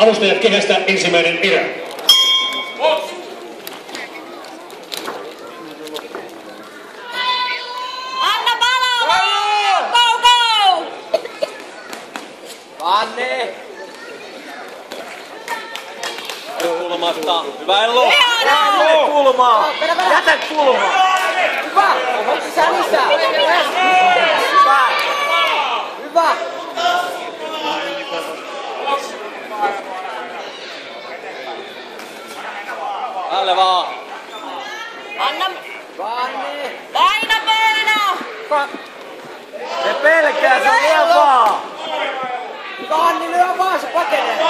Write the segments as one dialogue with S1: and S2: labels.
S1: Avustajat kehästä ensimmäinen erä.
S2: Anna palaa! Go, go!
S3: Anne! Kulmasta. Hyvä Ellu!
S2: Hienoa!
S3: Kulmaa! Jätä kulmaa!
S4: Hyvä! Lisää, lisää! Hyvä! Hyvä!
S3: Tälle vaan!
S2: Anna!
S4: Vanne!
S2: Paina, paina!
S3: Se pelkää, se vie vaan!
S4: Vanne, lyö vaan, se pakenee!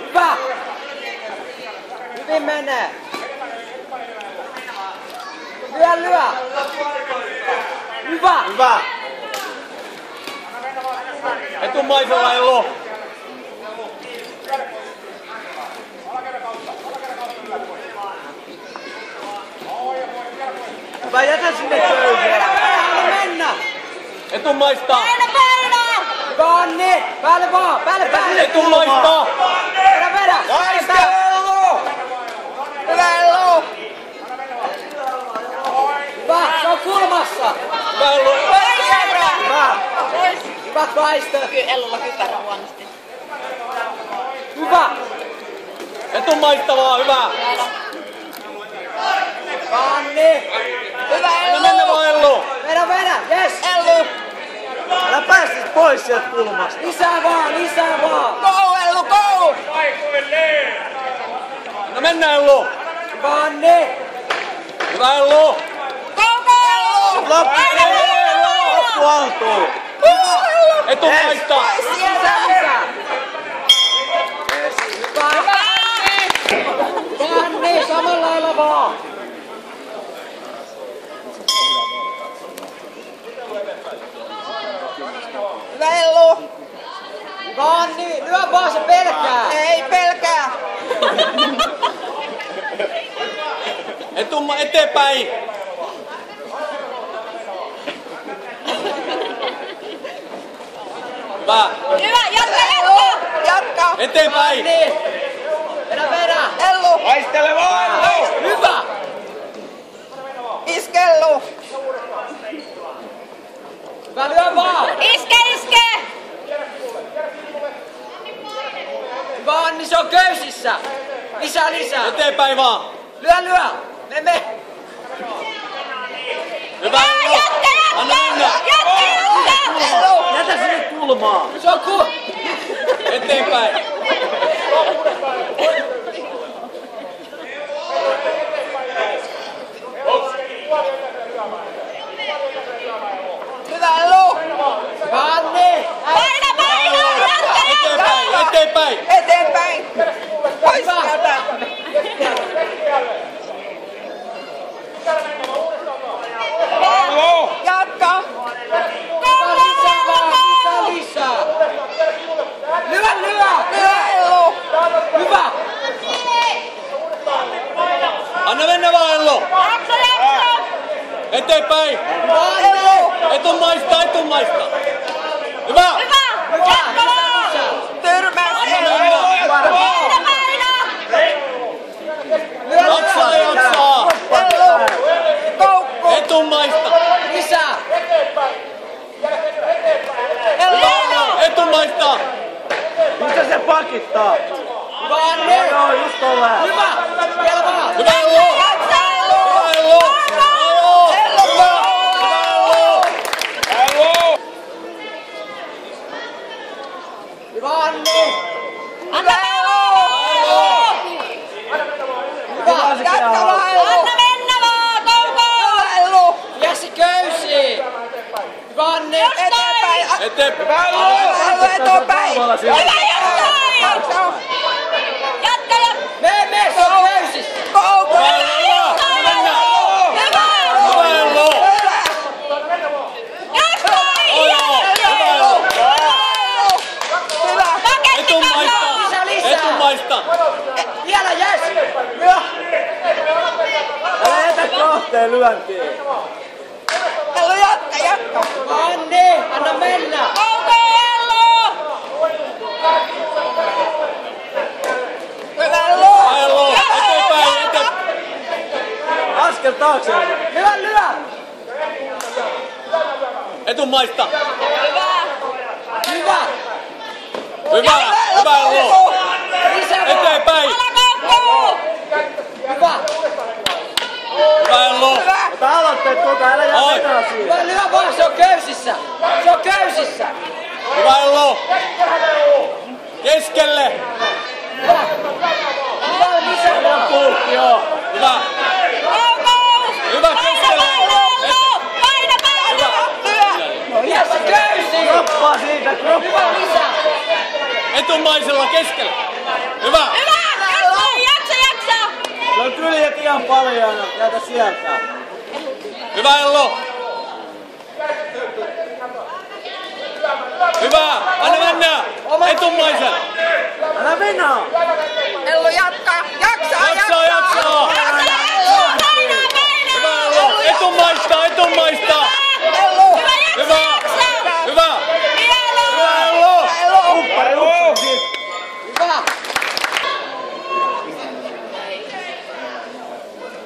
S4: Hyvä! Hyvin menee! Lyö! Hyvä!
S3: Hyvä! Etumaisella Ellu! Hyvä, jätä sinne köysiä!
S4: Anna mennä!
S3: Etumaista!
S2: Paina, paina!
S4: Vanne! Päälle vaan! Päälle!
S3: Etumaista!
S4: Vedä!
S3: Ellu!
S4: Hyvä Ellu! Hyvä! Se on kulmassa!
S3: Hyvä Ellu!
S4: Hyvä! Hyvä kaista!
S2: Kyllä Ellulla kypärä huonosti.
S4: Hyvä!
S3: Etumaista vaan, hyvä!
S4: Vanne!
S2: Hyvä
S3: Anna mennä vaan Ellu!
S4: Vedä! Yes!
S2: Ellu!
S3: Älä pääsis pois sieltä kulmasta!
S4: Lisää vaan!
S2: Go, Ellu, go!
S3: No mennä Ellu!
S4: Vanne!
S3: Hyvä Ellu!
S2: Go, go!
S3: Loppu! Loppu altuu! Etumaista!
S4: Lisää! Hyvä! Vanne! Samalla lailla vaan!
S2: Hyvä Ellu!
S4: Vanne! Lyö vaan, se pelkää!
S2: Ei pelkää!
S3: Eteenpäin! Hyvä!
S2: Hyvä, jatka!
S3: Eteenpäin!
S4: Vanne! Vedä!
S2: Ellu!
S3: Haistele vaan!
S4: Hyvä!
S2: Iske, Ellu!
S4: Hyvä, lyö vaan!
S2: Iske!
S4: Vanne, se on köysissä! Lisää!
S3: Eteenpäin vaan!
S4: Lyö! Me!
S3: Hyvä! Anna mennä!
S2: Ellu!
S3: Jätä sinne kulmaa!
S4: Se on
S3: Eteenpäin!
S2: Hyvä Ellu!
S4: Vanne!
S2: Paina!
S3: Eteenpäin!
S2: Eteenpäin! Pois sieltä! Jatka!
S4: Lisää! Lyö!
S2: Hyvä Ellu!
S4: Hyvä!
S3: Anna mennä vaan Ellu!
S2: Jakso!
S3: Eteenpäin!
S2: Ellu!
S3: Etumaista! Hyvä!
S2: Jatka vaan! Tyrmäs!
S3: Jaksaa!
S2: Ellu! Koukku!
S3: Etumaista!
S4: Lisää!
S2: Ellu!
S3: Etumaista! Missä se pakittaa?
S4: Vanne!
S3: Joo, just tolleen.
S4: Hyvä! Vielä vaan!
S3: Hyvä Ellu!
S2: Jaksa Ellu!
S3: Hyvä Ellu! Hyvä Ellu!
S4: Vanne!
S2: Anna Ellu!
S4: Hyvä!
S2: Jatka vaan Ellu! Anna mennä vaan! Go! Ellu!
S4: Jää se köysi! Vanne!
S2: Eteenpäin!
S3: Eteenpäin!
S2: Ellu eteenpäin! Hyvä jatka!
S4: Me! Se on köysissä!
S2: Go!
S3: Etumaista!
S4: Vielä, yes! Lyö!
S3: Älä jätä kahteen lyöntiin!
S2: Ellu jatka!
S4: Vanne! Anna mennä!
S2: Go! Ellu!
S3: taakse.
S4: Lyö!
S5: Etumaista.
S4: Hyvä!
S5: Hyvä Ello. Eteenpäin.
S4: Hyvä!
S5: Hyvä Ello.
S3: Ota aloitteet koko ajan, älä jää vetää siinä.
S4: Hyvä, lyö vaan, se on köysissä! Se on köysissä!
S5: Hyvä Ello. Keskelle.
S4: Hyvä! Hyvä, lisää!
S3: Puhki joo.
S5: Hyvä. Hyvä keskelle.
S4: Lyö se köysiin!
S3: Kroppaa siitä,
S4: Hyvä,
S3: kroppaa.
S4: lisää!
S5: Etumaisella keskelle. Hyvä.
S3: Se on kyljet ihan paljon, jätä sieltä.
S5: Hyvä Ello. Hyvä. Anna mennä. Etumaisen.
S3: Älä mennä!
S2: Ellu jatkaa. Jaksaa.
S5: Jaksaa. Hyvä Ello. Etumaista. Hyvä. Hyvä Ello.
S3: Kumppari, uppi.
S4: Hyvä!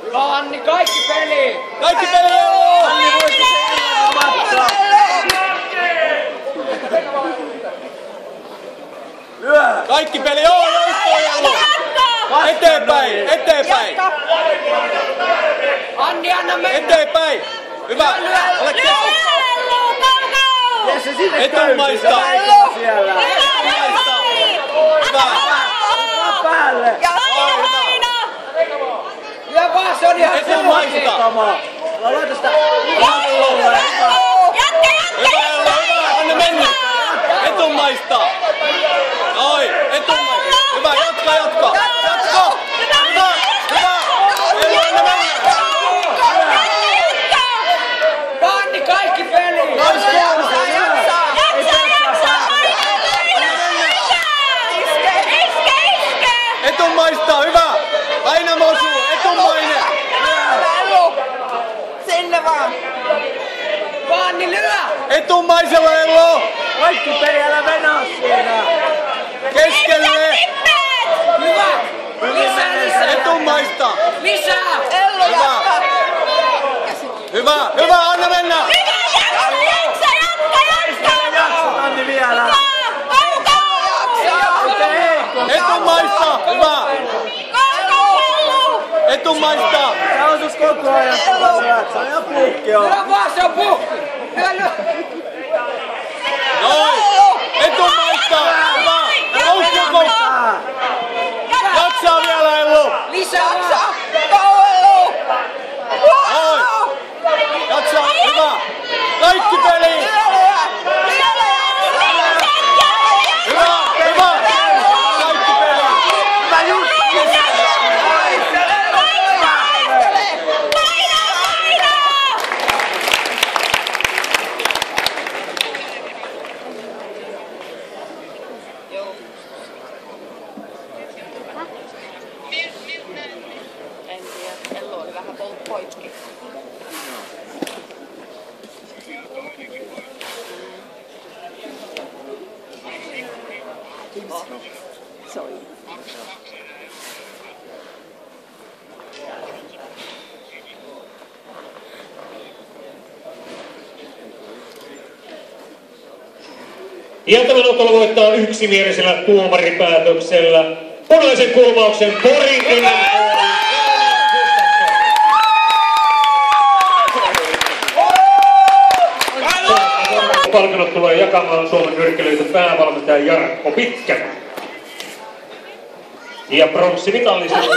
S4: Hyvä Anni, kaikki peliin!
S5: Kaikki peli Ello.
S3: Anni muista se matkaa. Lyö!
S5: Kaikki peli. Joo, Ello. Eteenpäin.
S4: Anni, anna mennä!
S5: Eteenpäin. Hyvä. Ole keskellä.
S3: Jee se sinne
S5: Etumaista.
S3: köysi, siellä.
S5: Hyvä.
S3: Ota päälle.
S4: Lyö vaan, se on ihan
S5: Etumaista.
S3: Sama. Laita sitä.
S5: Hyvä Ello. Anna mennä. Etumaista. Noin. Etumaista. Hyvä. Jatka. Hyvä. Ello, anna mennä.
S4: Anni, kaikki peliin!
S5: Etumaista. Hyvä. Aina osuu. Etumainen.
S2: Sinne vaan.
S4: Anni, lyö!
S5: Etumaisella Ello.
S3: Kaikki peli, älä mennä siinä.
S5: Keskelle.
S4: Hyvä! Lisää!
S5: Etumaista.
S4: Lisää!
S2: Ellu jatkaa.
S5: Hyvä. Anna mennä.
S3: Jaksat Anni vielä.
S5: Etumaista. Hyvä. Etumaista.
S3: Sä osus koko ajan. Se on ihan puhki joo.
S4: Lyö vaan, se on puhki! Lyö!
S5: Noin. Etumaista. Hyvä. Koukku. Jaksaa vielä Ello.
S4: Lisää vaan!
S5: Noin. Jaksaa. Hyvä. Kaikki peliin. Hyvä. Kaikki peliin.
S3: Hyvä juttu.
S2: En tiedä. Ellu oli vähän tullut poikki.
S1: Ja tämän ottelun voittaa yksimielisellä tuomaripäätöksellä punaisen kulmauksen Pori NMK. Palkinnot tulee jakamaan Suomen nyrkkeilyliiton päävalmentaja Jarkko Pitkä. Ja pronssimitallisesti